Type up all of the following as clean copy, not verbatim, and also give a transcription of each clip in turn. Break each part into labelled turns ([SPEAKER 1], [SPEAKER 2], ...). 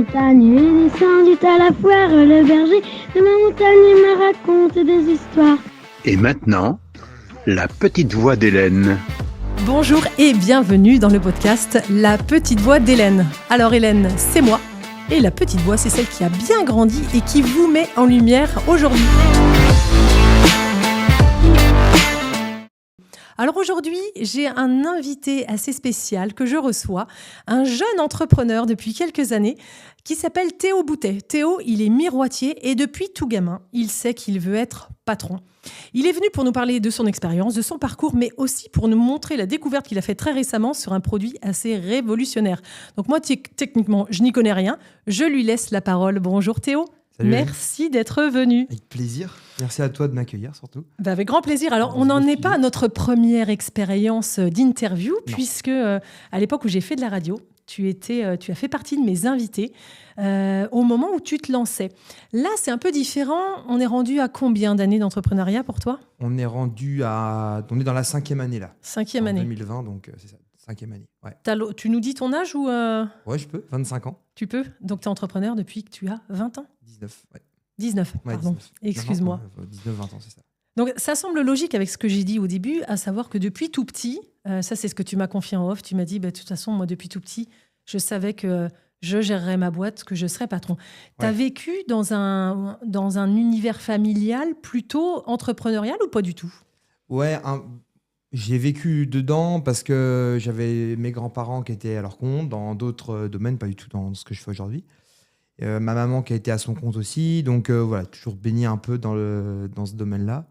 [SPEAKER 1] montagne et descendit à la foire. Le berger de ma montagne me raconte des histoires.
[SPEAKER 2] Et maintenant, la petite voix d'Hélène.
[SPEAKER 3] Bonjour et bienvenue dans le podcast La petite voix d'Hélène. Alors Hélène, c'est moi. Et la petite voix, c'est celle qui a bien grandi et qui vous met en lumière aujourd'hui. Alors aujourd'hui, j'ai un invité assez spécial que je reçois, un jeune entrepreneur depuis quelques années qui s'appelle Théo Boutet. Théo, il est miroitier et depuis tout gamin, il sait qu'il veut être patron. Il est venu pour nous parler de son expérience, de son parcours, mais aussi pour nous montrer la découverte qu'il a faite très récemment sur un produit assez révolutionnaire. Donc moi, techniquement, je n'y connais rien. Je lui laisse la parole. Bonjour Théo.
[SPEAKER 4] Salut.
[SPEAKER 3] Merci d'être venu.
[SPEAKER 4] Avec plaisir. Merci à toi de m'accueillir surtout.
[SPEAKER 3] Avec grand plaisir. Alors, on n'en est pas à notre première expérience d'interview, puisque à l'époque où j'ai fait de la radio, tu as fait partie de mes invités au moment où tu te lançais. Là, c'est un peu différent. On est rendu à combien d'années d'entrepreneuriat pour toi ?
[SPEAKER 4] On est dans la 5e année là.
[SPEAKER 3] 5e année.
[SPEAKER 4] 2020, donc c'est ça, 5e année. Ouais.
[SPEAKER 3] Tu nous dis ton âge ou
[SPEAKER 4] Ouais, je peux, 25 ans.
[SPEAKER 3] Tu peux. Donc, tu es entrepreneur depuis que tu as 20 ans ?
[SPEAKER 4] 19, ouais.
[SPEAKER 3] 19,
[SPEAKER 4] Ouais,
[SPEAKER 3] pardon.
[SPEAKER 4] 19.
[SPEAKER 3] Excuse-moi.
[SPEAKER 4] 19-20 ans, c'est ça.
[SPEAKER 3] Donc, ça semble logique avec ce que j'ai dit au début, à savoir que depuis tout petit, ça c'est ce que tu m'as confié en off, tu m'as dit, de toute façon, moi depuis tout petit, je savais que je gérerais ma boîte, que je serais patron. Tu as vécu dans un univers familial plutôt entrepreneurial ou pas du tout ?
[SPEAKER 4] Ouais, j'ai vécu dedans parce que j'avais mes grands-parents qui étaient à leur compte dans d'autres domaines, pas du tout dans ce que je fais aujourd'hui. Ma maman qui a été à son compte aussi, donc voilà, toujours baigné un peu dans ce domaine-là.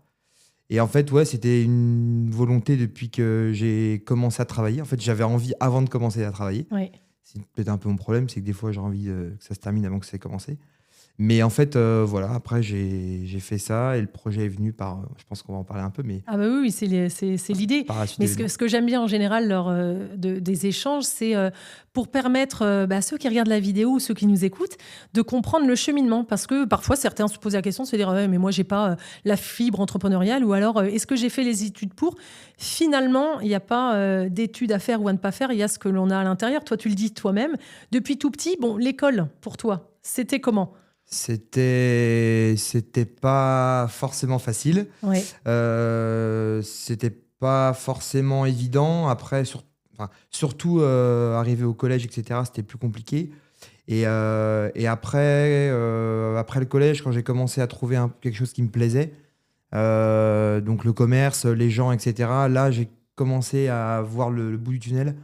[SPEAKER 4] Et en fait, ouais, c'était une volonté depuis que j'ai commencé à travailler. En fait, j'avais envie avant de commencer à travailler.
[SPEAKER 3] Oui.
[SPEAKER 4] C'est peut-être un peu mon problème, c'est que des fois, j'ai envie que ça se termine avant que ça ait commencé. Mais en fait, voilà, après, j'ai fait ça et le projet est venu par... je pense qu'on va en parler un peu, mais...
[SPEAKER 3] Ah bah oui, c'est l'idée. Mais ce que j'aime bien en général lors des échanges, c'est pour permettre à ceux qui regardent la vidéo ou ceux qui nous écoutent de comprendre le cheminement. Parce que parfois, certains se posent la question de se dire « mais moi, j'ai pas la fibre entrepreneuriale » ou alors « est-ce que j'ai fait les études pour ?» Finalement, il n'y a pas d'études à faire ou à ne pas faire, il y a ce que l'on a à l'intérieur. Toi, tu le dis toi-même. Depuis tout petit, l'école, pour toi, c'était comment ?
[SPEAKER 4] C'était pas forcément facile.
[SPEAKER 3] Ouais.
[SPEAKER 4] C'était pas forcément évident. Après, surtout arrivé au collège, etc., c'était plus compliqué. Et après le collège, quand j'ai commencé à trouver quelque chose qui me plaisait, donc le commerce, les gens, etc., là, j'ai commencé à voir le bout du tunnel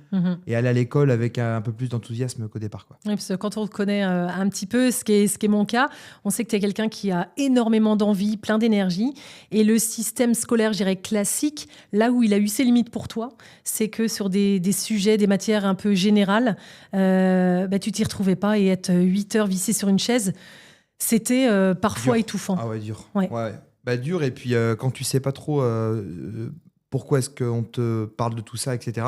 [SPEAKER 4] et aller à l'école avec un peu plus d'enthousiasme qu'au départ, quoi.
[SPEAKER 3] Oui, parce que quand on te connaît un petit peu, ce qui est mon cas, on sait que tu es quelqu'un qui a énormément d'envie, plein d'énergie. Et le système scolaire, je dirais, classique, là où il a eu ses limites pour toi, c'est que sur des sujets, des matières un peu générales, tu t'y retrouvais pas et être 8 heures vissé sur une chaise, c'était parfois
[SPEAKER 4] Dur.
[SPEAKER 3] étouffant.
[SPEAKER 4] Ah ouais, dur.
[SPEAKER 3] Ouais.
[SPEAKER 4] Ouais. Dur, et puis quand tu sais pas trop pourquoi est-ce qu'on te parle de tout ça, etc.,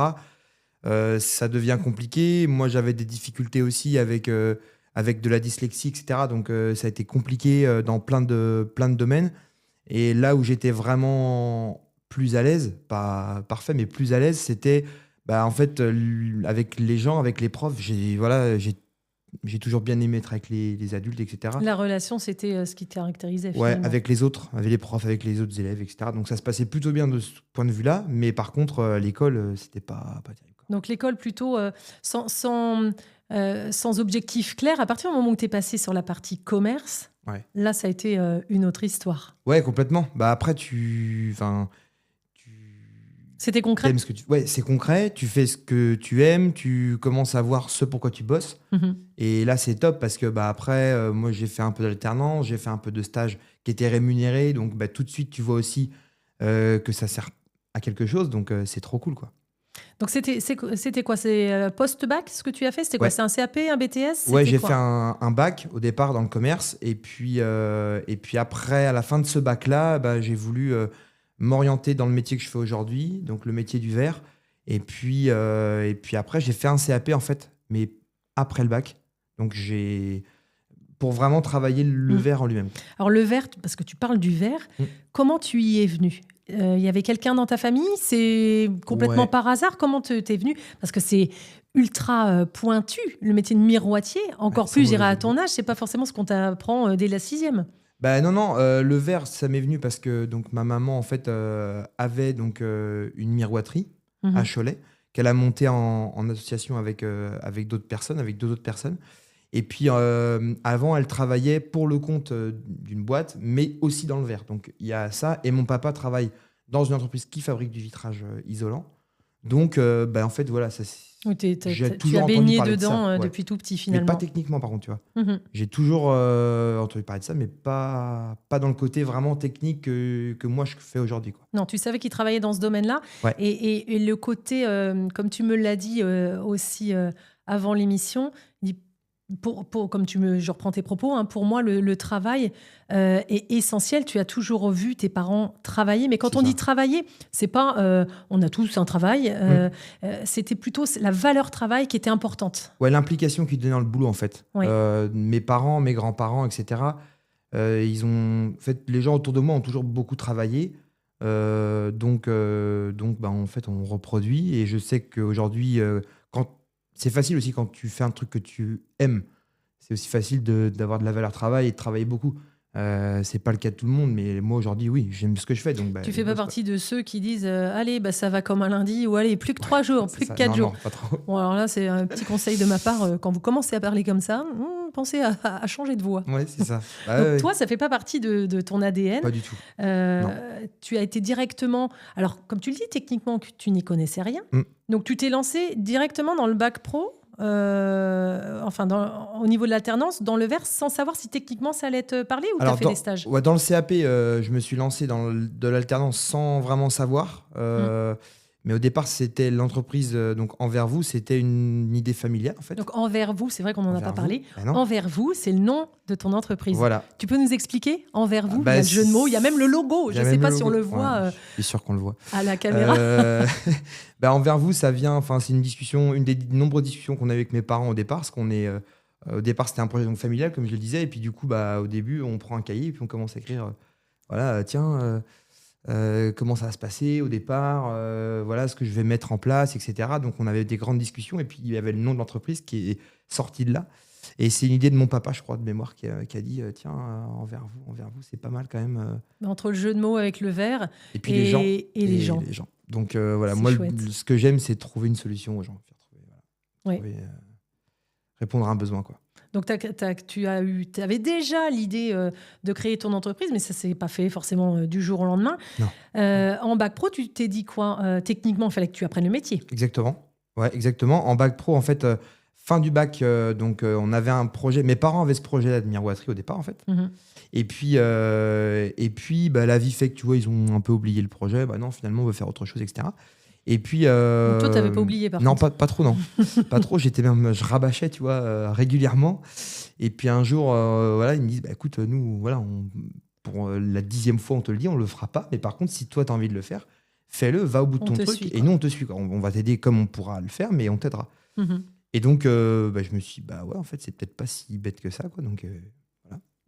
[SPEAKER 4] ça devient compliqué. Moi, j'avais des difficultés aussi avec de la dyslexie, etc., donc ça a été compliqué dans plein de domaines. Et là où j'étais vraiment plus à l'aise, pas parfait, mais plus à l'aise, c'était en fait avec les gens, avec les profs. J'ai toujours bien aimé être avec les adultes, etc.
[SPEAKER 3] La relation, c'était ce qui te caractérisait
[SPEAKER 4] Ouais,
[SPEAKER 3] finalement.
[SPEAKER 4] avec les autres, avec les profs, avec les autres élèves, etc. Donc ça se passait plutôt bien de ce point de vue-là, mais par contre, l'école, c'était pas terrible, quoi.
[SPEAKER 3] Donc l'école plutôt sans objectif clair. À partir du moment où tu es passé sur la partie commerce, là, ça a été une autre histoire.
[SPEAKER 4] Ouais, complètement. Après,
[SPEAKER 3] C'était concret.
[SPEAKER 4] Ouais, c'est concret. Tu fais ce que tu aimes, tu commences à voir ce pourquoi tu bosses. Et là, c'est top parce que après, moi, j'ai fait un peu d'alternance, j'ai fait un peu de stage qui était rémunéré. Donc, tout de suite, tu vois aussi que ça sert à quelque chose. Donc, c'est trop cool, quoi.
[SPEAKER 3] Donc, c'était quoi ? C'est post-bac, ce que tu as fait ? C'était quoi ? C'est un CAP, un BTS ?
[SPEAKER 4] Ouais, j'ai fait un bac au départ dans le commerce. Et puis après, à la fin de ce bac-là, j'ai voulu m'orienter dans le métier que je fais aujourd'hui, donc le métier du verre. Et puis après, j'ai fait un CAP, en fait, mais après le bac. Donc, pour vraiment travailler le verre en lui-même.
[SPEAKER 3] Alors, le verre, parce que tu parles du verre, comment tu y es venu ? il y avait quelqu'un dans ta famille? C'est complètement
[SPEAKER 4] Ouais.
[SPEAKER 3] par hasard? Comment t'es venu? Parce que c'est ultra pointu, le métier de miroitier. Encore
[SPEAKER 4] Sans
[SPEAKER 3] plus, j'irai
[SPEAKER 4] mauvais
[SPEAKER 3] à
[SPEAKER 4] jeu de
[SPEAKER 3] ton âge, c'est pas forcément ce qu'on t'apprend dès la 6e.
[SPEAKER 4] Bah non, le verre, ça m'est venu parce que donc ma maman en fait avait donc une miroiterie à
[SPEAKER 3] Mhm.
[SPEAKER 4] Cholet qu'elle a montée en association avec d'autres personnes, avec 2 autres personnes. Et puis avant, elle travaillait pour le compte d'une boîte, mais aussi dans le verre. Donc il y a ça. Et mon papa travaille dans une entreprise qui fabrique du vitrage isolant. Donc bah, en fait voilà,
[SPEAKER 3] Oui,
[SPEAKER 4] j'ai
[SPEAKER 3] tu
[SPEAKER 4] toujours
[SPEAKER 3] as
[SPEAKER 4] entendu
[SPEAKER 3] baigné
[SPEAKER 4] parler de
[SPEAKER 3] dedans
[SPEAKER 4] ça. Ouais.
[SPEAKER 3] depuis tout petit,
[SPEAKER 4] Mais
[SPEAKER 3] finalement.
[SPEAKER 4] pas techniquement par contre, tu vois.
[SPEAKER 3] Mhm.
[SPEAKER 4] J'ai toujours entendu parler de ça, mais pas dans le côté vraiment technique que moi je fais aujourd'hui, quoi.
[SPEAKER 3] Non, tu savais qu'il travaillait dans ce domaine-là.
[SPEAKER 4] Ouais.
[SPEAKER 3] Et le côté, comme tu me l'as dit aussi avant l'émission, il dit, comme je reprends tes propos, hein, pour moi, le travail est essentiel. Tu as toujours vu tes parents travailler. Mais quand
[SPEAKER 4] C'est
[SPEAKER 3] on
[SPEAKER 4] ça.
[SPEAKER 3] dit travailler, c'est pas on a tous un travail. C'était plutôt la valeur travail qui était importante.
[SPEAKER 4] Ouais, l'implication qu'ils donnaient dans le boulot, en fait.
[SPEAKER 3] Oui.
[SPEAKER 4] Mes parents, mes grands-parents, etc., en fait, les gens autour de moi ont toujours beaucoup travaillé. Donc bah, en fait, on reproduit. Et je sais qu'aujourd'hui, c'est facile aussi quand tu fais un truc que tu aimes. C'est aussi facile d'avoir de la valeur travail et de travailler beaucoup. C'est pas le cas de tout le monde, mais moi aujourd'hui, oui, j'aime ce que je fais. Donc, bah,
[SPEAKER 3] Tu
[SPEAKER 4] je
[SPEAKER 3] fais pas
[SPEAKER 4] bosse, quoi.
[SPEAKER 3] partie de ceux qui disent allez, bah, ça va comme un lundi, ou allez, plus que 3 jours,
[SPEAKER 4] C'est
[SPEAKER 3] plus
[SPEAKER 4] ça.
[SPEAKER 3] que 4
[SPEAKER 4] Non,
[SPEAKER 3] jours.
[SPEAKER 4] non, pas trop.
[SPEAKER 3] Bon, alors là, c'est un petit conseil de ma part. Quand vous commencez à parler comme ça, pensez à changer de voix.
[SPEAKER 4] Ouais, c'est ça. Bah,
[SPEAKER 3] Donc,
[SPEAKER 4] ouais,
[SPEAKER 3] toi, ça fait pas partie de ton ADN.
[SPEAKER 4] pas du tout.
[SPEAKER 3] Tu as été directement. Alors, comme tu le dis, techniquement, tu n'y connaissais rien.
[SPEAKER 4] Mm.
[SPEAKER 3] Donc, tu t'es lancé directement dans le bac pro, au niveau de l'alternance, dans le verre, sans savoir si techniquement ça allait te parler, ou tu as fait des stages?
[SPEAKER 4] Ouais, dans le CAP, je me suis lancé dans de l'alternance sans vraiment savoir. Mais au départ, c'était l'entreprise donc Envers vous, c'était une idée familiale en fait.
[SPEAKER 3] Donc, Envers vous, c'est vrai qu'on n'en a
[SPEAKER 4] Envers
[SPEAKER 3] pas
[SPEAKER 4] vous.
[SPEAKER 3] parlé.
[SPEAKER 4] Ben non.
[SPEAKER 3] Envers vous, c'est le nom de ton entreprise.
[SPEAKER 4] Voilà.
[SPEAKER 3] Tu peux nous expliquer Envers vous?
[SPEAKER 4] Bah,
[SPEAKER 3] Il y a le jeu de mots, il y a même le logo.
[SPEAKER 4] il y
[SPEAKER 3] Je
[SPEAKER 4] a
[SPEAKER 3] ne sais
[SPEAKER 4] même
[SPEAKER 3] pas
[SPEAKER 4] le
[SPEAKER 3] si on
[SPEAKER 4] logo.
[SPEAKER 3] le voit
[SPEAKER 4] Ouais, je suis sûr qu'on le voit.
[SPEAKER 3] à la caméra.
[SPEAKER 4] Bah, Envers vous, ça vient. Enfin, c'est une discussion, une des nombreuses discussions qu'on a avec mes parents au départ, parce qu'on est. Au départ, c'était un projet donc familial, comme je le disais, et puis du coup, bah, au début, on prend un cahier et puis on commence à écrire. Voilà, tiens. Comment ça va se passer au départ, voilà ce que je vais mettre en place, etc. Donc on avait des grandes discussions et puis il y avait le nom de l'entreprise qui est sorti de là. Et c'est une idée de mon papa, je crois, de mémoire, qui a dit tiens, Envers vous, c'est pas mal quand même.
[SPEAKER 3] Entre le jeu de mots avec le verre
[SPEAKER 4] Et puis les gens.
[SPEAKER 3] et les gens.
[SPEAKER 4] Donc voilà,
[SPEAKER 3] C'est
[SPEAKER 4] moi,
[SPEAKER 3] chouette.
[SPEAKER 4] ce que j'aime, c'est trouver une solution aux gens. Faire trouver,
[SPEAKER 3] Ouais.
[SPEAKER 4] répondre à un besoin, quoi.
[SPEAKER 3] Donc, tu avais déjà l'idée de créer ton entreprise, mais ça ne s'est pas fait forcément du jour au lendemain.
[SPEAKER 4] Non.
[SPEAKER 3] En bac pro, tu t'es dit quoi? Techniquement, il fallait que tu apprennes le métier.
[SPEAKER 4] Exactement. Ouais, exactement. En bac pro, en fait, fin du bac, on avait un projet. Mes parents avaient ce projet de miroiterie au départ, en fait.
[SPEAKER 3] Mhm.
[SPEAKER 4] Et puis bah, la vie fait que, tu vois, ils ont un peu oublié le projet. Bah non, finalement, on veut faire autre chose, etc. Et puis.
[SPEAKER 3] Donc toi, tu n'avais pas oublié, par
[SPEAKER 4] non,
[SPEAKER 3] contre.
[SPEAKER 4] pas trop, non. Pas trop. Je rabâchais, tu vois, régulièrement. Et puis un jour, voilà, ils me disent, bah, écoute, nous, voilà, pour la 10e fois, on te le dit, on le fera pas. Mais par contre, si toi, tu as envie de le faire, fais-le, va au bout de
[SPEAKER 3] On
[SPEAKER 4] ton
[SPEAKER 3] te
[SPEAKER 4] truc.
[SPEAKER 3] suit,
[SPEAKER 4] Et
[SPEAKER 3] quoi.
[SPEAKER 4] nous, on te suit, quoi. On va t'aider comme on pourra le faire, mais on t'aidera.
[SPEAKER 3] Mhm.
[SPEAKER 4] Et donc, bah, je me suis dit, bah ouais, en fait, c'est peut-être pas si bête que ça, quoi.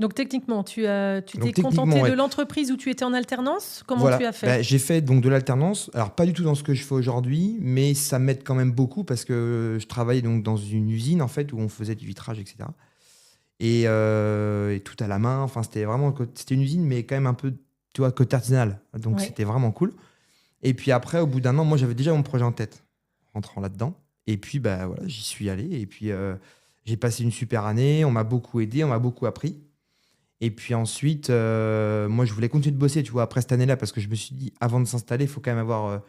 [SPEAKER 3] Donc techniquement, tu t'es
[SPEAKER 4] techniquement,
[SPEAKER 3] contenté
[SPEAKER 4] ouais.
[SPEAKER 3] de l'entreprise où tu étais en alternance? Comment
[SPEAKER 4] Voilà.
[SPEAKER 3] tu as fait?
[SPEAKER 4] Bah, j'ai fait donc de l'alternance. Alors, pas du tout dans ce que je fais aujourd'hui, mais ça m'aide quand même beaucoup parce que je travaillais donc dans une usine, en fait, où on faisait du vitrage, etc. Et tout à la main. Enfin, c'était une usine, mais quand même un peu, tu vois, côté artisanal. Donc,
[SPEAKER 3] Ouais.
[SPEAKER 4] c'était vraiment cool. Et puis après, au bout d'un an, moi, j'avais déjà mon projet en tête, rentrant là-dedans. Et puis, bah, voilà, j'y suis allé. Et puis, j'ai passé une super année. On m'a beaucoup aidé, on m'a beaucoup appris. Et puis ensuite, moi, je voulais continuer de bosser, tu vois, après cette année-là, parce que je me suis dit, avant de s'installer, il faut quand même avoir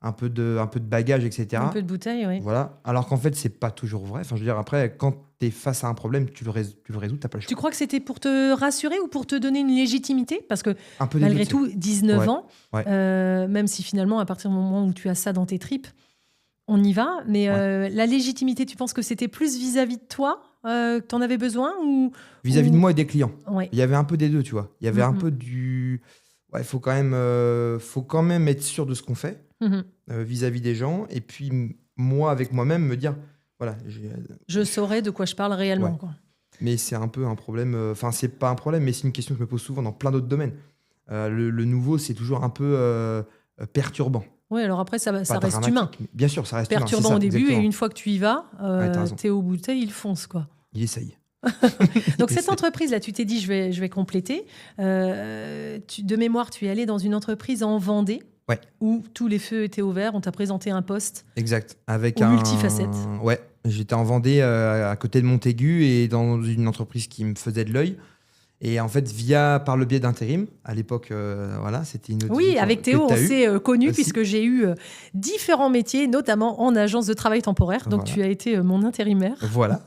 [SPEAKER 4] un peu de bagage, etc.
[SPEAKER 3] Un peu de bouteille, oui.
[SPEAKER 4] Voilà. Alors qu'en fait, c'est pas toujours vrai. Enfin, je veux dire, après, quand tu es face à un problème, tu le résous, t'as pas le choix.
[SPEAKER 3] Tu crois que c'était pour te rassurer ou pour te donner une légitimité? Parce que
[SPEAKER 4] Un peu des
[SPEAKER 3] malgré
[SPEAKER 4] deux,
[SPEAKER 3] tout, 19
[SPEAKER 4] Ouais.
[SPEAKER 3] ans,
[SPEAKER 4] Ouais.
[SPEAKER 3] même si finalement, à partir du moment où tu as ça dans tes tripes, on y va. Mais la légitimité, tu penses que c'était plus vis-à-vis de toi que tu en avais besoin ou...
[SPEAKER 4] vis-à-vis de moi et des clients.
[SPEAKER 3] Ouais.
[SPEAKER 4] Il y avait un peu des deux, tu vois. Il y avait un
[SPEAKER 3] Mhm.
[SPEAKER 4] peu du... Ouais, faut quand même être sûr de ce qu'on fait
[SPEAKER 3] Mhm.
[SPEAKER 4] vis-à-vis des gens. Et puis, moi, avec moi-même, me dire, voilà,
[SPEAKER 3] Je saurais de quoi je parle réellement.
[SPEAKER 4] Ouais.
[SPEAKER 3] Quoi.
[SPEAKER 4] mais c'est un peu un problème. Enfin, c'est pas un problème, mais c'est une question que je me pose souvent dans plein d'autres domaines. Le nouveau, c'est toujours un peu perturbant.
[SPEAKER 3] Oui, alors après, ça
[SPEAKER 4] Pas
[SPEAKER 3] reste
[SPEAKER 4] dramatique,
[SPEAKER 3] humain.
[SPEAKER 4] mais bien sûr, ça reste humain,
[SPEAKER 3] Perturbant
[SPEAKER 4] c'est ça,
[SPEAKER 3] au début, et
[SPEAKER 4] exactement.
[SPEAKER 3] une fois que tu y vas,
[SPEAKER 4] Ouais, t'as raison.
[SPEAKER 3] t'es au bouteille, il fonce, quoi.
[SPEAKER 4] Il essaye.
[SPEAKER 3] Donc
[SPEAKER 4] Il
[SPEAKER 3] cette
[SPEAKER 4] essaye.
[SPEAKER 3] entreprise-là, tu t'es dit, je vais compléter. De mémoire, tu es allé dans une entreprise en Vendée,
[SPEAKER 4] Ouais.
[SPEAKER 3] où tous les feux étaient ouverts. On t'a présenté un poste.
[SPEAKER 4] Exact. Avec
[SPEAKER 3] Aux
[SPEAKER 4] un
[SPEAKER 3] multifacettes.
[SPEAKER 4] Ouais, j'étais en Vendée, à côté de Montaigu, et dans une entreprise qui me faisait de l'œil. Et en fait, par le biais d'intérim, à l'époque, voilà, c'était une autre vie
[SPEAKER 3] Oui, avec Théo, on s'est connus
[SPEAKER 4] aussi.
[SPEAKER 3] puisque j'ai eu différents métiers, notamment en agence de travail temporaire. Donc
[SPEAKER 4] Voilà.
[SPEAKER 3] tu as été mon intérimaire.
[SPEAKER 4] Voilà,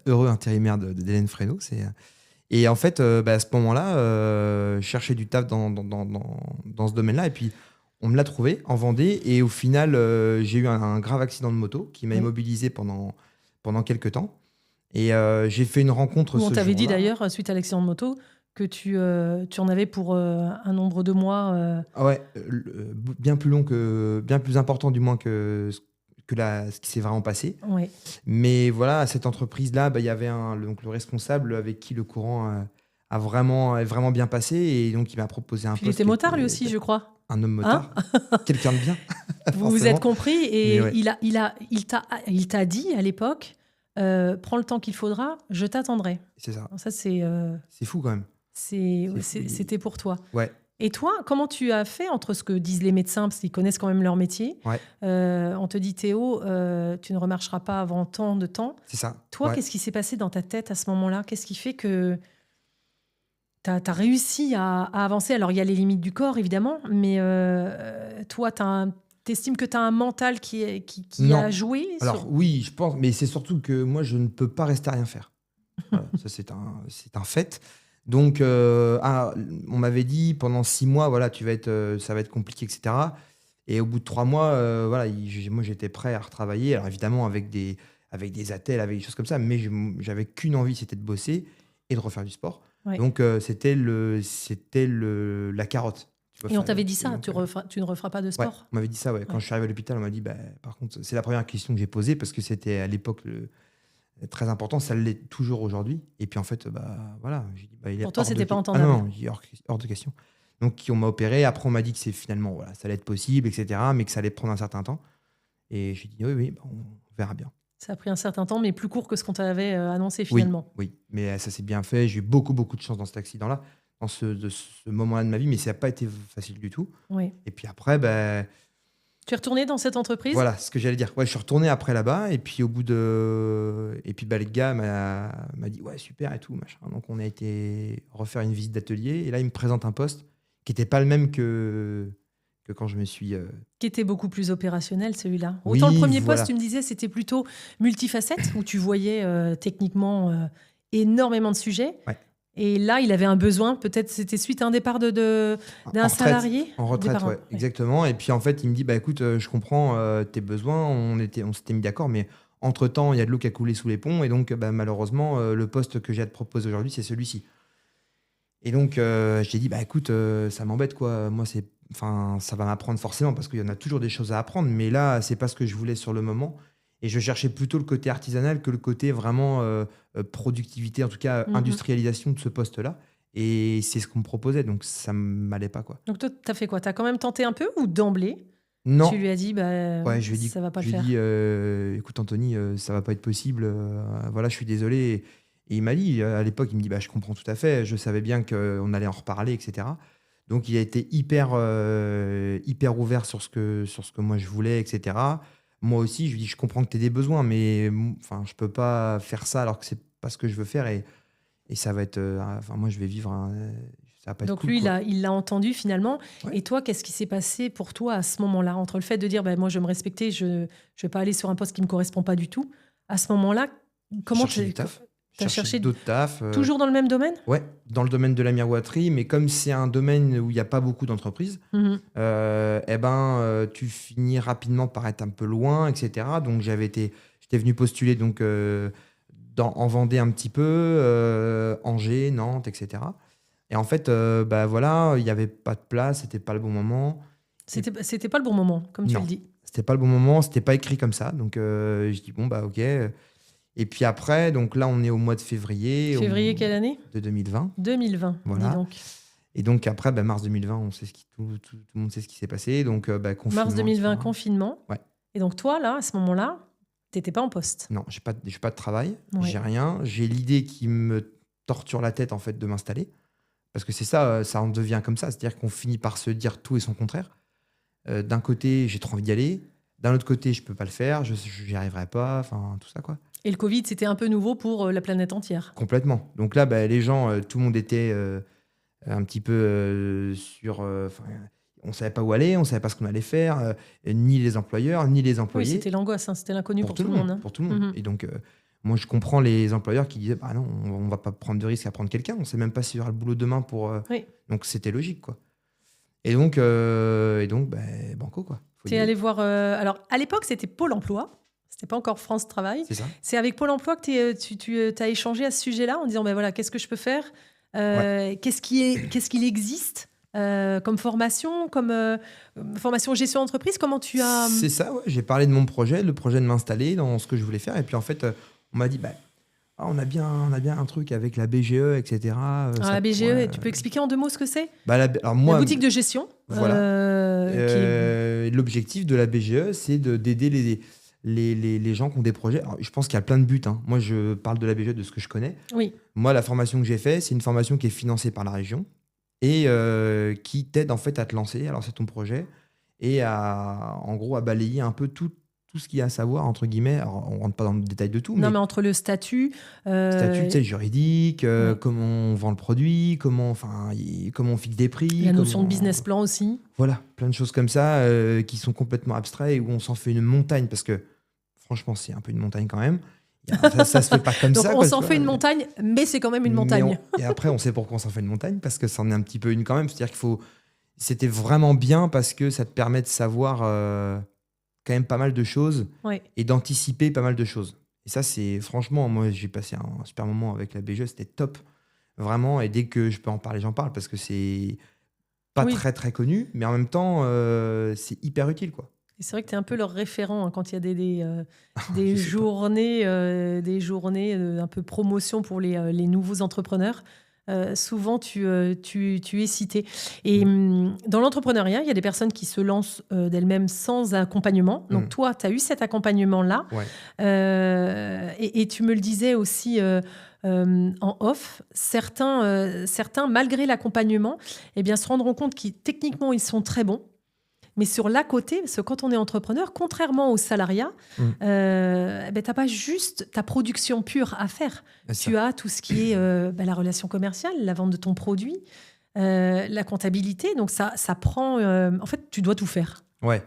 [SPEAKER 4] heureux intérimaire d'Hélène Fresneau. Et en fait, à ce moment-là, je cherchais du taf dans ce domaine-là. Et puis, on me l'a trouvé en Vendée. Et au final, j'ai eu un grave accident de moto qui m'a
[SPEAKER 3] Oui.
[SPEAKER 4] immobilisé pendant quelques temps. Et j'ai fait une rencontre
[SPEAKER 3] Où on
[SPEAKER 4] ce
[SPEAKER 3] t'avait dit
[SPEAKER 4] jour-là.
[SPEAKER 3] d'ailleurs, suite à l'accident de moto, que tu en avais pour un nombre de mois.
[SPEAKER 4] Ah ouais, bien plus long bien plus important du moins que ce qui s'est vraiment passé.
[SPEAKER 3] Ouais.
[SPEAKER 4] Mais voilà, à cette entreprise-là, il y avait donc le responsable avec qui le courant est vraiment bien passé. Et donc, il m'a proposé un
[SPEAKER 3] Puis il
[SPEAKER 4] poste.
[SPEAKER 3] était
[SPEAKER 4] qui
[SPEAKER 3] motard lui
[SPEAKER 4] était
[SPEAKER 3] aussi, je crois.
[SPEAKER 4] un homme motard. Quelqu'un de bien.
[SPEAKER 3] Vous vous
[SPEAKER 4] forcément.
[SPEAKER 3] êtes compris et
[SPEAKER 4] Mais ouais.
[SPEAKER 3] il t'a dit à l'époque, prends le temps qu'il faudra, je t'attendrai.
[SPEAKER 4] C'est ça.
[SPEAKER 3] Ça,
[SPEAKER 4] C'est fou quand même.
[SPEAKER 3] c'était pour toi.
[SPEAKER 4] Ouais.
[SPEAKER 3] Et toi, comment tu as fait entre ce que disent les médecins, parce qu'ils connaissent quand même leur métier?
[SPEAKER 4] Ouais.
[SPEAKER 3] On te dit, Théo, tu ne remarcheras pas avant tant de temps.
[SPEAKER 4] C'est ça.
[SPEAKER 3] Toi,
[SPEAKER 4] Ouais.
[SPEAKER 3] qu'est-ce qui s'est passé dans ta tête à ce moment-là? Qu'est-ce qui fait que tu as réussi à avancer? Alors, il y a les limites du corps, évidemment, mais toi, t'estimes que tu as un mental qui
[SPEAKER 4] Non.
[SPEAKER 3] a joué
[SPEAKER 4] Alors oui, je pense, mais c'est surtout que moi, je ne peux pas rester à rien faire. Voilà, ça, c'est un fait. Donc, on m'avait dit pendant 6 mois, voilà, ça va être compliqué, etc. Et au bout de 3 mois, voilà, moi, j'étais prêt à retravailler. Alors évidemment, avec des attelles, avec des choses comme ça, mais j'avais qu'une envie, c'était de bosser et de refaire du sport.
[SPEAKER 3] Ouais.
[SPEAKER 4] Donc, c'était la carotte. Tu vois,
[SPEAKER 3] Et on
[SPEAKER 4] enfin,
[SPEAKER 3] t'avait dit ça,
[SPEAKER 4] donc,
[SPEAKER 3] tu ne referas pas de
[SPEAKER 4] ouais,
[SPEAKER 3] sport?
[SPEAKER 4] on m'avait dit ça, ouais. Quand
[SPEAKER 3] Ouais.
[SPEAKER 4] je suis arrivé à l'hôpital, on m'a dit, par contre, c'est la première question que j'ai posée parce que c'était à l'époque très important, ça l'est toujours aujourd'hui. Et puis en fait, voilà. J'ai dit, il est
[SPEAKER 3] Pour toi,
[SPEAKER 4] hors de
[SPEAKER 3] c'était pas
[SPEAKER 4] que-
[SPEAKER 3] entendable.
[SPEAKER 4] Ah non, j'ai dit, hors de question. Donc, on m'a opéré. Après, on m'a dit que finalement, voilà, ça allait être possible, etc., mais que ça allait prendre un certain temps. Et j'ai dit, oui, on verra bien.
[SPEAKER 3] Ça a pris un certain temps, mais plus court que ce qu'on t'avait annoncé
[SPEAKER 4] Oui,
[SPEAKER 3] finalement.
[SPEAKER 4] oui, mais ça s'est bien fait. J'ai eu beaucoup, beaucoup de chance dans cet accident-là, dans ce moment-là de ma vie, mais ça n'a pas été facile du tout.
[SPEAKER 3] Oui.
[SPEAKER 4] Et puis après,
[SPEAKER 3] Tu es retourné dans cette entreprise?
[SPEAKER 4] voilà ce que j'allais dire. Ouais, je suis retourné après là-bas, et puis le gars m'a dit, ouais, super et tout, machin. Donc on a été refaire une visite d'atelier, et là, il me présente un poste qui n'était pas le même que quand je me suis.
[SPEAKER 3] Qui était beaucoup plus opérationnel, celui-là.
[SPEAKER 4] Oui,
[SPEAKER 3] Autant le premier
[SPEAKER 4] voilà.
[SPEAKER 3] poste, tu me disais, c'était plutôt multifacette, où tu voyais techniquement énormément de sujets.
[SPEAKER 4] Ouais.
[SPEAKER 3] Et là, il avait un besoin, peut-être c'était suite à un départ d'un
[SPEAKER 4] En retraite.
[SPEAKER 3] salarié?
[SPEAKER 4] En retraite,
[SPEAKER 3] Départ,
[SPEAKER 4] ouais, exactement. Et puis en fait, il me dit, écoute, je comprends tes besoins, on s'était mis d'accord, mais entre-temps, il y a de l'eau qui a coulé sous les ponts, et donc malheureusement, le poste que j'ai à te proposer aujourd'hui, c'est celui-ci. Et donc, je lui ai dit, écoute, ça m'embête, quoi. Moi, ça va m'apprendre forcément, parce qu'il y en a toujours des choses à apprendre, mais là, c'est pas ce que je voulais sur le moment. Et je cherchais plutôt le côté artisanal que le côté vraiment productivité, en tout cas industrialisation de ce poste-là. Et c'est ce qu'on me proposait, donc ça ne m'allait pas, quoi.
[SPEAKER 3] Donc toi, tu as fait quoi? Tu as quand même tenté un peu, ou d'emblée,
[SPEAKER 4] Non.
[SPEAKER 3] tu lui as dit,
[SPEAKER 4] Ouais, je lui ai dit,
[SPEAKER 3] ça va pas le faire?
[SPEAKER 4] écoute, Anthony, ça va pas être possible. Voilà, je suis désolé. Et il m'a dit, à l'époque, il me dit, je comprends tout à fait. Je savais bien qu'on allait en reparler, etc. Donc, il a été hyper ouvert sur ce que moi je voulais, etc. Moi aussi, je lui dis, je comprends que tu aies des besoins, mais je peux pas faire ça alors que c'est pas ce que je veux faire. Et ça va être. Moi, je vais vivre. Ça va pas être
[SPEAKER 3] Donc
[SPEAKER 4] cool,
[SPEAKER 3] lui,
[SPEAKER 4] quoi.
[SPEAKER 3] il l'a entendu finalement.
[SPEAKER 4] Ouais.
[SPEAKER 3] Et toi, qu'est-ce qui s'est passé pour toi à ce moment-là, entre le fait de dire, moi, je vais me respecter, je ne vais pas aller sur un poste qui ne me correspond pas du tout. À ce moment-là, comment
[SPEAKER 4] Chercher du taf.
[SPEAKER 3] T'as cherché
[SPEAKER 4] d'autres tafs.
[SPEAKER 3] Toujours dans le même domaine?
[SPEAKER 4] Ouais, dans le domaine de la miroiterie, mais comme c'est un domaine où il n'y a pas beaucoup d'entreprises, tu finis rapidement par être un peu loin, etc. Donc j'étais venu postuler donc, en Vendée un petit peu, Angers, Nantes, etc. Et en fait, voilà, il n'y avait pas de place, c'était pas le bon moment.
[SPEAKER 3] C'était pas le bon moment, comme tu
[SPEAKER 4] Non.
[SPEAKER 3] le dis.
[SPEAKER 4] C'était pas le bon moment, c'était pas écrit comme ça. Donc je dis, ok. Et puis après, donc là, on est au mois de février.
[SPEAKER 3] Février, quelle année?
[SPEAKER 4] De 2020.
[SPEAKER 3] 2020,
[SPEAKER 4] Voilà.
[SPEAKER 3] dis donc.
[SPEAKER 4] Et donc après, mars 2020, on sait tout le monde sait ce qui s'est passé. Donc confinement.
[SPEAKER 3] Mars 2020,
[SPEAKER 4] etc.
[SPEAKER 3] confinement.
[SPEAKER 4] Ouais.
[SPEAKER 3] Et donc toi, là, à ce moment-là, t'étais pas en poste.
[SPEAKER 4] Non, j'ai pas de travail,
[SPEAKER 3] Ouais.
[SPEAKER 4] j'ai rien. J'ai l'idée qui me torture la tête en fait de m'installer. Parce que c'est ça, ça en devient comme ça. C'est-à-dire qu'on finit par se dire tout et son contraire. D'un côté, j'ai trop envie d'y aller. D'un autre côté, je peux pas le faire, je n'y arriverai pas, enfin tout ça quoi.
[SPEAKER 3] Et le Covid, c'était un peu nouveau pour la planète entière.
[SPEAKER 4] Complètement. Donc là, les gens, tout le monde était un petit peu sur... on savait pas où aller, on savait pas ce qu'on allait faire, ni les employeurs, ni les
[SPEAKER 3] Oui,
[SPEAKER 4] employés.
[SPEAKER 3] c'était l'angoisse, hein, c'était l'inconnu pour tout le monde. Hein.
[SPEAKER 4] Pour tout le monde.
[SPEAKER 3] Mhm.
[SPEAKER 4] Et donc, moi, je comprends les employeurs qui disaient, bah non, on va pas prendre de risque à prendre quelqu'un, on sait même pas s'il y aura le boulot demain pour...
[SPEAKER 3] Oui.
[SPEAKER 4] Donc, c'était logique, quoi. Et donc banco, quoi. Faut
[SPEAKER 3] Tu es
[SPEAKER 4] y aller.
[SPEAKER 3] allé voir... alors, à l'époque, c'était Pôle emploi. C'était pas encore France Travail.
[SPEAKER 4] C'est ça.
[SPEAKER 3] C'est avec Pôle emploi que tu as échangé à ce sujet-là en disant, voilà, qu'est-ce que je peux faire qu'est-ce qu'il existe comme formation, comme formation gestion d'entreprise. Comment tu as...
[SPEAKER 4] C'est ça, ouais. J'ai parlé de mon projet, le projet de m'installer dans ce que je voulais faire. Et puis, en fait, on m'a dit, on a bien un truc avec la BGE, etc.
[SPEAKER 3] la BGE, tu peux expliquer en 2 mots ce que c'est?
[SPEAKER 4] Alors moi,
[SPEAKER 3] La boutique de gestion.
[SPEAKER 4] Voilà. L'objectif de la BGE, c'est d'aider les gens qui ont des projets. Alors, je pense qu'il y a plein de buts. Hein. Moi, je parle de la BGE de ce que je connais.
[SPEAKER 3] Oui.
[SPEAKER 4] Moi, la formation que j'ai faite, c'est une formation qui est financée par la région et qui t'aide en fait à te lancer, à lancer ton projet et en gros, à balayer un peu tout ce qu'il y a à savoir, entre guillemets. Alors, on rentre pas dans le détail de tout.
[SPEAKER 3] Non, mais entre le statut...
[SPEAKER 4] statut, tu sais, juridique,
[SPEAKER 3] ouais.
[SPEAKER 4] comment on vend le produit, comment on fixe des prix.
[SPEAKER 3] La notion de business plan aussi.
[SPEAKER 4] Voilà, plein de choses comme ça qui sont complètement abstraits et où on s'en fait une montagne parce que franchement, c'est un peu une montagne quand même. Ça se fait pas comme
[SPEAKER 3] donc
[SPEAKER 4] ça.
[SPEAKER 3] Donc, on s'en fait une montagne, mais c'est quand même une montagne.
[SPEAKER 4] Et après, on sait pourquoi on s'en fait une montagne parce que c'en est un petit peu une quand même. C'est-à-dire c'était vraiment bien parce que ça te permet de savoir quand même pas mal de choses et d'anticiper pas mal de choses. Et ça, c'est franchement, moi, j'ai passé un super moment avec la BGE, c'était top, vraiment. Et dès que je peux en parler, j'en parle parce que c'est pas très très connu, mais en même temps, c'est hyper utile, quoi.
[SPEAKER 3] Et c'est vrai que tu es un peu leur référent hein, quand il y a des journées un peu promotion pour les nouveaux entrepreneurs. Souvent, tu es cité. Et dans l'entrepreneuriat, il y a des personnes qui se lancent d'elles-mêmes sans accompagnement. Donc, toi, tu as eu cet accompagnement-là.
[SPEAKER 4] Ouais.
[SPEAKER 3] Et tu me le disais aussi en off, certains, malgré l'accompagnement, se rendront compte que techniquement, ils sont très bons. Mais sur l'à côté, parce que quand on est entrepreneur, contrairement au salariat, t'as pas juste ta production pure à faire. Tu as tout ce qui est la relation commerciale, la vente de ton produit, la comptabilité. Donc ça prend... en fait, tu dois tout faire.
[SPEAKER 4] Ouais.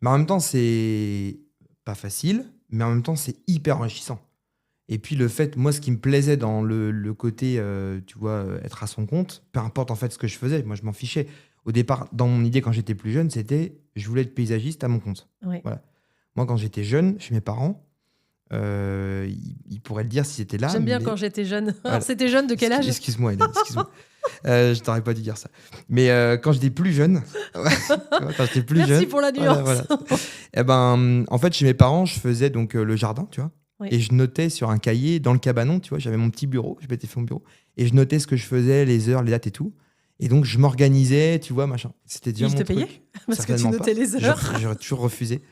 [SPEAKER 4] Mais en même temps, c'est pas facile, mais en même temps, c'est hyper enrichissant. Et puis le fait, moi, ce qui me plaisait dans le côté, tu vois, être à son compte, peu importe en fait ce que je faisais, moi, je m'en fichais. Au départ, dans mon idée, quand j'étais plus jeune, c'était je voulais être paysagiste à mon compte.
[SPEAKER 3] Ouais.
[SPEAKER 4] Voilà. Moi, quand j'étais jeune, chez mes parents, ils pourraient le dire si c'était là.
[SPEAKER 3] J'aime bien quand j'étais jeune.
[SPEAKER 4] Voilà.
[SPEAKER 3] Alors, c'était jeune de quel âge?
[SPEAKER 4] Excuse-moi, Hélène, excuse-moi. Je t'aurais pas dû dire ça. Mais quand j'étais plus jeune... quand j'étais plus
[SPEAKER 3] Merci
[SPEAKER 4] jeune,
[SPEAKER 3] pour la nuance.
[SPEAKER 4] Voilà. En fait, chez mes parents, je faisais donc le jardin, tu vois.
[SPEAKER 3] Oui.
[SPEAKER 4] Et je notais sur un cahier, dans le cabanon, tu vois, j'avais mon petit bureau, je m'étais fait mon bureau, et je notais ce que je faisais, les heures, les dates et tout. Et donc, je m'organisais, tu vois, machin. C'était déjà mon truc.
[SPEAKER 3] payais parce que tu
[SPEAKER 4] Certainement
[SPEAKER 3] notais
[SPEAKER 4] pas.
[SPEAKER 3] les heures.
[SPEAKER 4] J'aurais toujours refusé.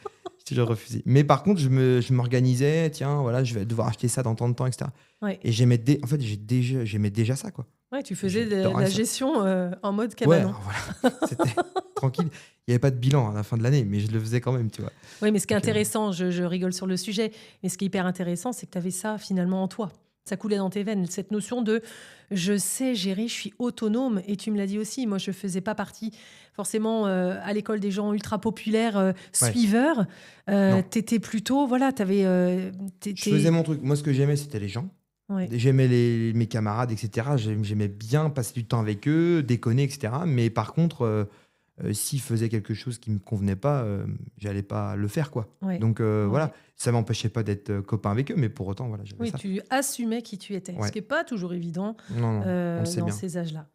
[SPEAKER 4] Mais par contre, je m'organisais, tiens, voilà, je vais devoir acheter ça dans tant de temps, etc.
[SPEAKER 3] Ouais.
[SPEAKER 4] Et j'aimais déjà ça, quoi.
[SPEAKER 3] Ouais, tu faisais de la gestion en mode cabanon.
[SPEAKER 4] Ouais, voilà. C'était tranquille. Il n'y avait pas de bilan à la fin de l'année, mais je le faisais quand même, tu vois.
[SPEAKER 3] Oui, mais ce qui est intéressant, je rigole sur le sujet, mais ce qui est hyper intéressant, c'est que tu avais ça finalement en toi. Ça coulait dans tes veines, cette notion de je sais gérer, je suis autonome. Et tu me l'as dit aussi, moi je ne faisais pas partie forcément à l'école des gens ultra populaires, suiveurs. Tu étais plutôt, voilà, tu avais...
[SPEAKER 4] Je faisais mon truc. Moi, ce que j'aimais, c'était les gens. Ouais. J'aimais mes camarades, etc. J'aimais bien passer du temps avec eux, déconner, etc. Mais par contre, s'ils faisaient quelque chose qui ne me convenait pas, j'allais pas le faire, quoi. Ouais. Donc voilà, ça ne m'empêchait pas d'être copain avec eux, mais pour autant, voilà, j'avais ça.
[SPEAKER 3] Tu assumais qui tu étais, ce qui n'est pas toujours évident dans ces âges-là.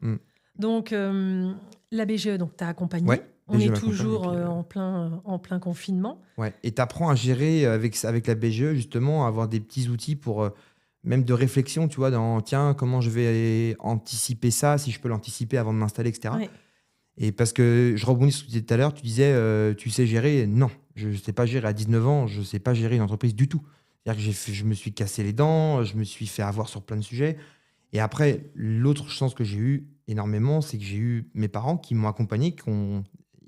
[SPEAKER 3] Donc, la BGE, tu as accompagné. Ouais, on est toujours en plein confinement.
[SPEAKER 4] Ouais. Et tu apprends à gérer avec la BGE, justement, à avoir des petits outils pour même de réflexion, tu vois, dans tiens, comment je vais anticiper ça, si je peux l'anticiper avant de m'installer, etc.
[SPEAKER 3] Ouais.
[SPEAKER 4] Et parce que je rebondis sur ce que tu disais tout à l'heure, tu disais, tu sais gérer. Non, je ne sais pas gérer. À 19 ans, je ne sais pas gérer une entreprise du tout. C'est-à-dire que je me suis cassé les dents, je me suis fait avoir sur plein de sujets. Et après, l'autre chance que j'ai eue énormément, c'est que j'ai eu mes parents qui m'ont accompagné,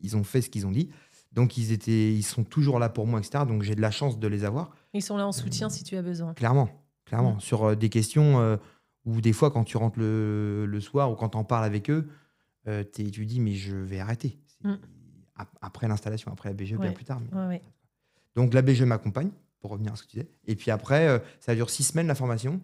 [SPEAKER 4] ils ont fait ce qu'ils ont dit. Donc, ils sont toujours là pour moi, etc. Donc, j'ai de la chance de les avoir.
[SPEAKER 3] Ils sont là en soutien si tu as besoin.
[SPEAKER 4] Clairement. Sur des questions où des fois, quand tu rentres le soir ou quand tu en parles avec eux, tu dis, mais je vais arrêter. Après l'installation, après la BGE, bien plus tard.
[SPEAKER 3] Ouais.
[SPEAKER 4] Donc, la BGE m'accompagne, pour revenir à ce que tu disais. Et puis après, ça dure 6 semaines, la formation.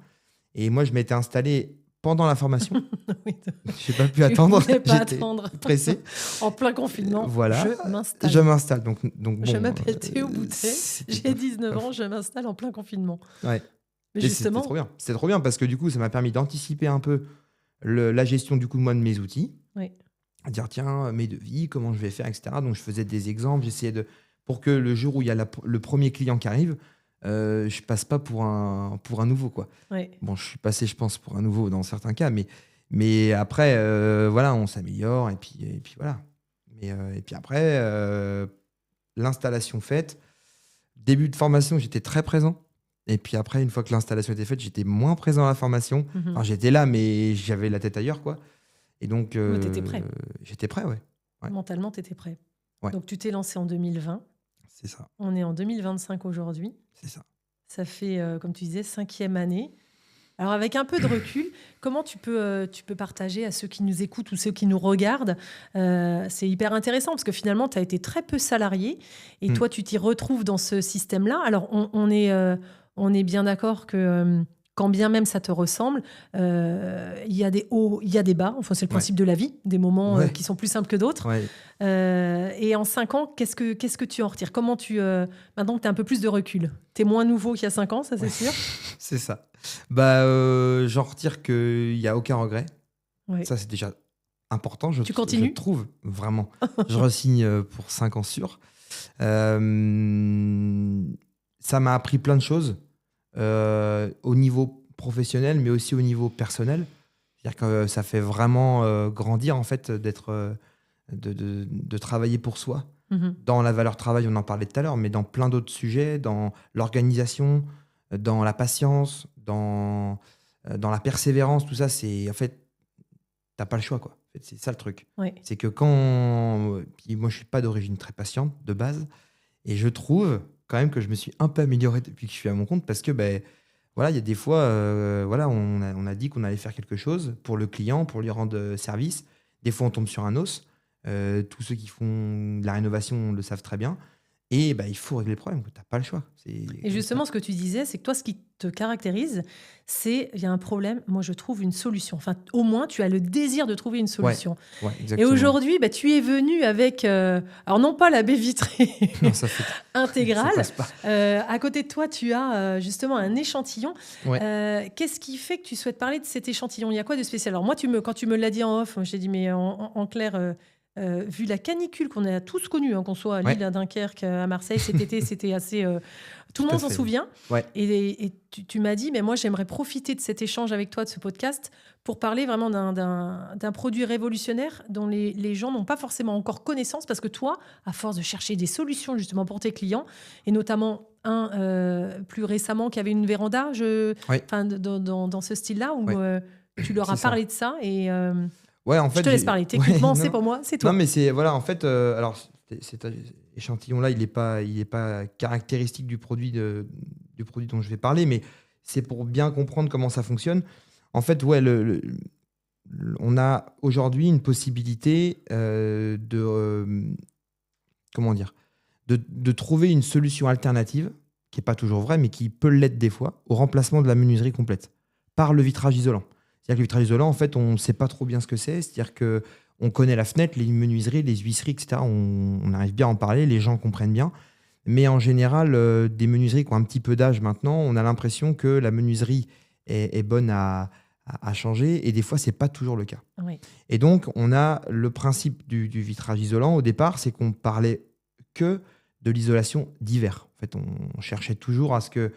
[SPEAKER 4] Et moi, je m'étais installé pendant la formation.
[SPEAKER 3] Oui.
[SPEAKER 4] Je n'ai pas pu attendre.
[SPEAKER 3] J'étais
[SPEAKER 4] J'étais pressé.
[SPEAKER 3] En plein confinement,
[SPEAKER 4] Voilà.
[SPEAKER 3] je m'installe.
[SPEAKER 4] Je m'installe. Donc,
[SPEAKER 3] Je
[SPEAKER 4] bon,
[SPEAKER 3] m'appelle Théo Boutet, j'ai 19 ans, je m'installe en plein confinement.
[SPEAKER 4] Ouais.
[SPEAKER 3] Mais
[SPEAKER 4] Et
[SPEAKER 3] justement,
[SPEAKER 4] c'était trop bien. C'était trop bien parce que du coup, ça m'a permis d'anticiper un peu la gestion du coup, moi, de mes outils.
[SPEAKER 3] oui.
[SPEAKER 4] À dire, tiens, mes devis, comment je vais faire, etc. Donc, je faisais des exemples. J'essayais pour que le jour où il y a le premier client qui arrive, je passe pas pour un nouveau, quoi.
[SPEAKER 3] Oui.
[SPEAKER 4] Bon, je suis passé, je pense, pour un nouveau dans certains cas, mais après, voilà, on s'améliore et puis voilà. Et puis après, l'installation faite, début de formation, j'étais très présent. Et puis après, une fois que l'installation était faite, j'étais moins présent à la formation.
[SPEAKER 3] Mhm.
[SPEAKER 4] Enfin, j'étais là, mais j'avais la tête ailleurs, quoi. Et donc,
[SPEAKER 3] Mais t'étais prêt.
[SPEAKER 4] J'étais prêt, ouais.
[SPEAKER 3] Mentalement, tu étais prêt.
[SPEAKER 4] Ouais.
[SPEAKER 3] Donc, tu t'es lancé en 2020.
[SPEAKER 4] C'est ça.
[SPEAKER 3] On est en 2025 aujourd'hui.
[SPEAKER 4] C'est ça.
[SPEAKER 3] Ça fait, comme tu disais, 5e année. Alors, avec un peu de recul, comment tu peux partager à ceux qui nous écoutent ou ceux qui nous regardent c'est hyper intéressant parce que finalement, tu as été très peu salarié et toi, tu t'y retrouves dans ce système-là. Alors, on est bien d'accord que quand bien même ça te ressemble, il y a des hauts, il y a des bas. Enfin, c'est le principe de la vie, des moments qui sont plus simples que d'autres.
[SPEAKER 4] Ouais.
[SPEAKER 3] Et en 5 ans, qu'est-ce que tu en retires? Comment maintenant que tu as un peu plus de recul, tu es moins nouveau qu'il y a 5 ans, ça c'est sûr?
[SPEAKER 4] C'est ça. J'en retire qu'il n'y a aucun regret.
[SPEAKER 3] Ouais.
[SPEAKER 4] Ça, c'est déjà important.
[SPEAKER 3] Tu continues?
[SPEAKER 4] Je trouve, vraiment. Je re-signe pour 5 ans sûr. Ça m'a appris plein de choses au niveau professionnel, mais aussi au niveau personnel. C'est-à-dire que ça fait vraiment grandir, en fait, de travailler pour soi.
[SPEAKER 3] Mm-hmm.
[SPEAKER 4] Dans la valeur travail, on en parlait tout à l'heure, mais dans plein d'autres sujets, dans l'organisation, dans la patience, dans la persévérance, tout ça, c'est en fait, t'as pas le choix, quoi. En fait, c'est ça le truc.
[SPEAKER 3] Ouais.
[SPEAKER 4] C'est que puis moi, je suis pas d'origine très patiente de base, et je trouve quand même que je me suis un peu amélioré depuis que je suis à mon compte, parce que voilà, il y a des fois, on a dit qu'on allait faire quelque chose pour le client, pour lui rendre service. Des fois, on tombe sur un os. Tous ceux qui font de la rénovation le savent très bien. Et il faut régler le problème. Tu n'as pas le choix.
[SPEAKER 3] Et justement, ce que tu disais, c'est que toi, ce qui te caractérise, c'est il y a un problème, moi je trouve une solution. Enfin, au moins, tu as le désir de trouver une solution.
[SPEAKER 4] Ouais,
[SPEAKER 3] et aujourd'hui, tu es venu avec, alors non pas la baie vitrée
[SPEAKER 4] non, ça fait...
[SPEAKER 3] intégrale.
[SPEAKER 4] Ça passe pas.
[SPEAKER 3] À côté de toi, tu as justement un échantillon.
[SPEAKER 4] Ouais.
[SPEAKER 3] Qu'est-ce qui fait que tu souhaites parler de cet échantillon? Il y a quoi de spécial? Alors moi, quand tu me l'as dit en off, je t'ai dit, mais en clair... vu la canicule qu'on a tous connue, qu'on soit à Lille, à Dunkerque, à Marseille, cet été, c'était assez... tout le monde s'en souvient.
[SPEAKER 4] Ouais.
[SPEAKER 3] Et tu m'as dit, mais moi, j'aimerais profiter de cet échange avec toi, de ce podcast, pour parler vraiment d'un produit révolutionnaire dont les gens n'ont pas forcément encore connaissance, parce que toi, à force de chercher des solutions justement pour tes clients, et notamment plus récemment qui avait une véranda, dans ce style-là, où tu leur as parlé de ça et...
[SPEAKER 4] Ouais, en fait,
[SPEAKER 3] je te laisse parler. Techniquement, c'est pour moi, c'est toi.
[SPEAKER 4] Non, mais c'est voilà, en fait, alors cet échantillon-là, il est pas caractéristique du produit dont je vais parler, mais c'est pour bien comprendre comment ça fonctionne. En fait, on a aujourd'hui une possibilité de trouver une solution alternative qui est pas toujours vraie, mais qui peut l'être des fois, au remplacement de la menuiserie complète par le vitrage isolant. C'est-à-dire que le vitrage isolant, en fait, on ne sait pas trop bien ce que c'est. C'est-à-dire qu'on connaît la fenêtre, les menuiseries, les huisseries, etc. On arrive bien à en parler, les gens comprennent bien. Mais en général, des menuiseries qui ont un petit peu d'âge maintenant, on a l'impression que la menuiserie est bonne à changer. Et des fois, ce n'est pas toujours le cas.
[SPEAKER 3] Oui.
[SPEAKER 4] Et donc, on a le principe du vitrage isolant. Au départ, c'est qu'on parlait que de l'isolation d'hiver. En fait, on cherchait toujours à ce que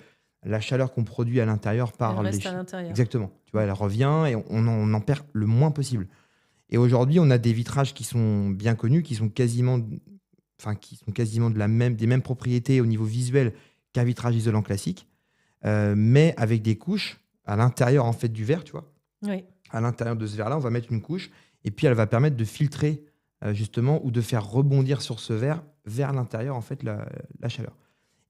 [SPEAKER 4] la chaleur qu'on produit à l'intérieur par
[SPEAKER 3] Elle reste à l'intérieur.
[SPEAKER 4] Exactement. Tu vois, elle revient et on en perd le moins possible. Et aujourd'hui, on a des vitrages qui sont bien connus, qui sont quasiment des mêmes propriétés au niveau visuel qu'un vitrage isolant classique, mais avec des couches à l'intérieur en fait du verre, tu vois.
[SPEAKER 3] Oui.
[SPEAKER 4] À l'intérieur de ce verre-là, on va mettre une couche et puis elle va permettre de filtrer justement ou de faire rebondir sur ce verre vers l'intérieur en fait la chaleur.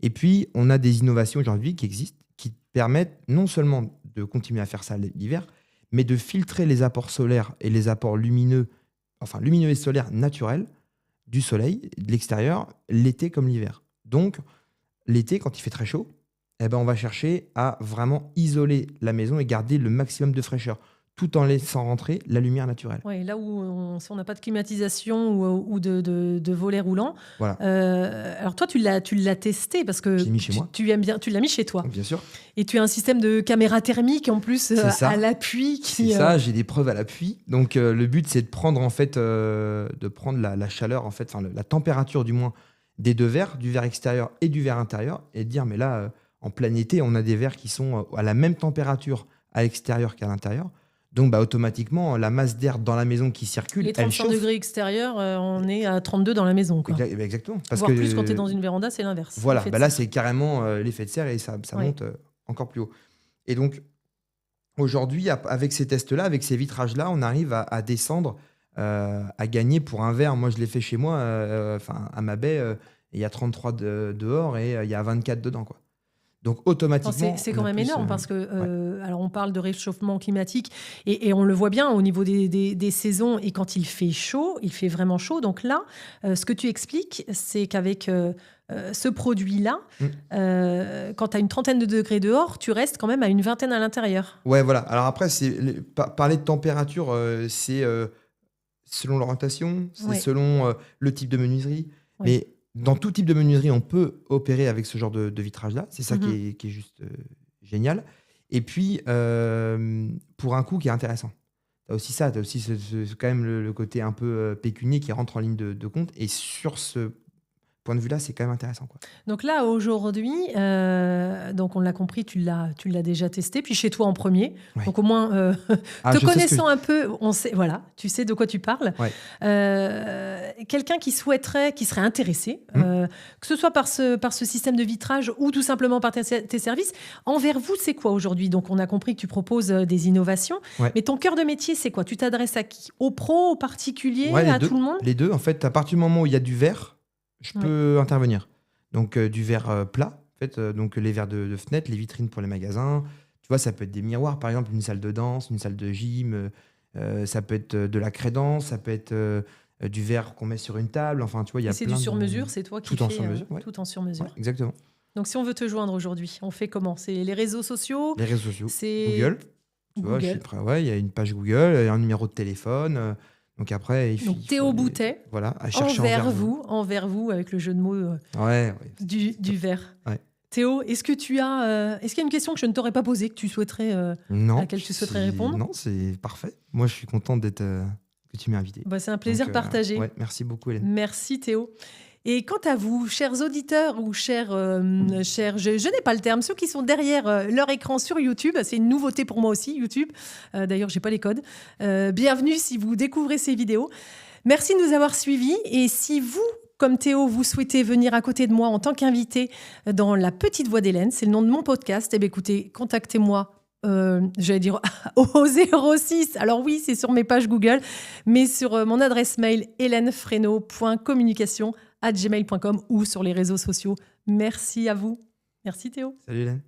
[SPEAKER 4] Et puis, on a des innovations aujourd'hui qui existent, qui permettent non seulement de continuer à faire ça l'hiver, mais de filtrer les apports solaires et les apports lumineux et solaires naturels du soleil, de l'extérieur, l'été comme l'hiver. Donc, l'été, quand il fait très chaud, on va chercher à vraiment isoler la maison et garder le maximum de fraîcheur, tout en laissant rentrer la lumière naturelle.
[SPEAKER 3] Oui, là où si on n'a pas de climatisation ou de volet roulant.
[SPEAKER 4] Voilà.
[SPEAKER 3] Alors toi, tu l'as testé parce que
[SPEAKER 4] je l'ai mis chez moi.
[SPEAKER 3] Tu aimes bien, tu l'as mis chez toi.
[SPEAKER 4] Bien sûr.
[SPEAKER 3] Et tu as un système de caméra thermique en plus à l'appui.
[SPEAKER 4] C'est ça, j'ai des preuves à l'appui. Donc le but, c'est de prendre en fait, la chaleur, en fait, la température du moins des deux verres, du verre extérieur et du verre intérieur, et de dire mais là, en plein été, on a des verres qui sont à la même température à l'extérieur qu'à l'intérieur. Donc, automatiquement, la masse d'air dans la maison qui circule,
[SPEAKER 3] les 35 degrés extérieurs, on est à 32 dans la maison. Quoi.
[SPEAKER 4] Exactement.
[SPEAKER 3] Voire plus quand tu es dans une véranda, c'est l'inverse.
[SPEAKER 4] Voilà, là, c'est carrément l'effet de serre et ça monte encore plus haut. Et donc, aujourd'hui, avec ces tests-là, avec ces vitrages-là, on arrive à descendre, à gagner pour un verre. Moi, je l'ai fait chez moi, à ma baie, il y a 33 dehors et il y a 24 dedans, quoi. Donc automatiquement,
[SPEAKER 3] c'est quand même énorme parce que alors on parle de réchauffement climatique et on le voit bien au niveau des saisons et quand il fait chaud, il fait vraiment chaud. Donc là, ce que tu expliques, c'est qu'avec ce produit-là, quand tu as une trentaine de degrés dehors, tu restes quand même à une vingtaine à l'intérieur.
[SPEAKER 4] Ouais, voilà. Alors après, parler de température, c'est selon l'orientation, c'est selon le type de menuiserie, mais dans tout type de menuiserie, on peut opérer avec ce genre de vitrage-là. C'est ça qui est juste génial. Et puis, pour un coût qui est intéressant. Tu as aussi ça, tu as aussi quand même le côté un peu pécunier qui rentre en ligne de compte. Et sur ce point de vue-là, c'est quand même intéressant, quoi.
[SPEAKER 3] Donc là, aujourd'hui, donc on l'a compris, tu l'as déjà testé, puis chez toi en premier. Ouais. Donc au moins, te connaissant un peu, on sait, voilà, tu sais de quoi tu parles. Ouais. Quelqu'un qui serait intéressé, que ce soit par ce système de vitrage ou tout simplement par tes services, envers vous, c'est quoi aujourd'hui ? Donc on a compris que tu proposes des innovations, mais ton cœur de métier, c'est quoi ? Tu t'adresses à qui ? Aux pros, aux particuliers, à tout le monde ?
[SPEAKER 4] Les deux, en fait, à partir du moment où il y a du verre, je peux intervenir. Donc, du verre plat, en fait, donc les verres de fenêtre, les vitrines pour les magasins. Tu vois, ça peut être des miroirs, par exemple, une salle de danse, une salle de gym. Ça peut être de la crédence, ça peut être du verre qu'on met sur une table. Enfin, tu vois, il y a plein de...
[SPEAKER 3] C'est du sur-mesure, c'est toi qui fais tout en sur-mesure.
[SPEAKER 4] Ouais, exactement.
[SPEAKER 3] Donc, si on veut te joindre aujourd'hui, on fait comment ? C'est les réseaux sociaux ?
[SPEAKER 4] Les réseaux sociaux. C'est Google. Tu vois, il y a une page Google, il y a un numéro de téléphone... Donc après,
[SPEAKER 3] Théo Boutet,
[SPEAKER 4] voilà, à chercher
[SPEAKER 3] envers vous, avec le jeu de mots du verre. Ouais. Théo, est-ce qu'il y a une question que je ne t'aurais pas posée, à laquelle tu souhaiterais répondre ?
[SPEAKER 4] Non, c'est parfait. Moi, je suis content que tu m'aies invité.
[SPEAKER 3] C'est un plaisir partagé.
[SPEAKER 4] Merci beaucoup, Hélène.
[SPEAKER 3] Merci, Théo. Et quant à vous, chers auditeurs ou chers, je n'ai pas le terme, ceux qui sont derrière leur écran sur YouTube, c'est une nouveauté pour moi aussi, YouTube. D'ailleurs, j'ai pas les codes. Bienvenue si vous découvrez ces vidéos. Merci de nous avoir suivis. Et si vous, comme Théo, vous souhaitez venir à côté de moi en tant qu'invité dans La Petite Voix d'Hélène, c'est le nom de mon podcast, écoutez, contactez-moi. J'allais dire au 06, alors oui, c'est sur mes pages Google, mais sur mon adresse mail helenefreno.communication@gmail.com ou sur les réseaux sociaux. Merci à vous. Merci Théo.
[SPEAKER 4] Salut Hélène.